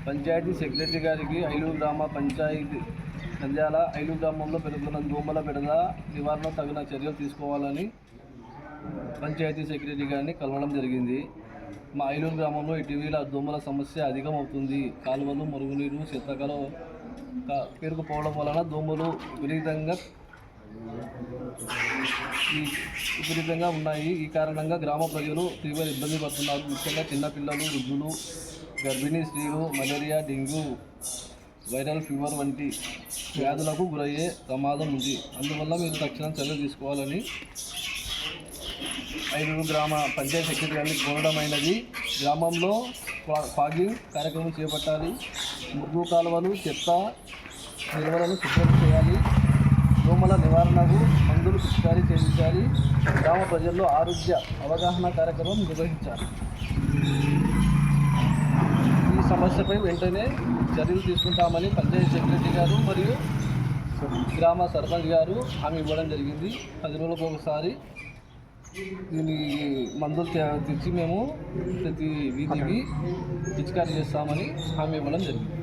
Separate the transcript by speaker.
Speaker 1: Panchayat secretary గారికి ఐలూరు గ్రామ పంచాయతీ నంద్యాల ఐలూరు గ్రామంలో పెరుగుతున్న దోమల బెడద నివారణ తగిన చర్యలు తీసుకోవాలని పంచాయతీ సెక్రటరీ గారిని కలవడం జరిగింది. మా ఐలూరు గ్రామంలో ఇటీవల దోమల సమస్య అధికం అవుతుంది. కాలువలు, మురుగునీరు, చెత్తకలు పేరుకుపోవడం వలన దోమలు విపరీతంగా ఉన్నాయి. ఈ కారణంగా గ్రామ ప్రజలు తీవ్ర ఇబ్బంది పడుతున్నారు. ముఖ్యంగా చిన్నపిల్లలు, వృద్ధులు, గర్భిణీ స్త్రీలు మలేరియా, డెంగ్యూ, వైరల్ ఫీవర్ వంటి వ్యాధులకు గురయ్యే ప్రమాదం ఉంది. అందువల్ల మీరు తక్షణం చర్యలు తీసుకోవాలని ఐలూరు గ్రామ పంచాయతీ సెక్రటరీ గారిని కోరడమైనది. గ్రామంలో ఫాగింగ్ కార్యక్రమం చేపట్టాలి. మురుగు కాలువలు, చెత్త నిల్వలను శుభ్రం చేయాలి. దోమల నివారణకు మందులు పిచికారీ చేయించాలి. గ్రామ ప్రజల్లో ఆరోగ్య అవగాహన కార్యక్రమం నిర్వహించాలి. ఈ సమస్యపై వెంటనే చర్యలు తీసుకుంటామని పంచాయతీ సెక్రటరీ గారు మరియు గ్రామ సర్పంచ్ గారు హామీ ఇవ్వడం జరిగింది. 10 రోజులకు ఒకసారి దీని మందులు తెచ్చి మేము ప్రతి వీధికి పిచికారీ చేస్తామని హామీ ఇవ్వడం జరిగింది.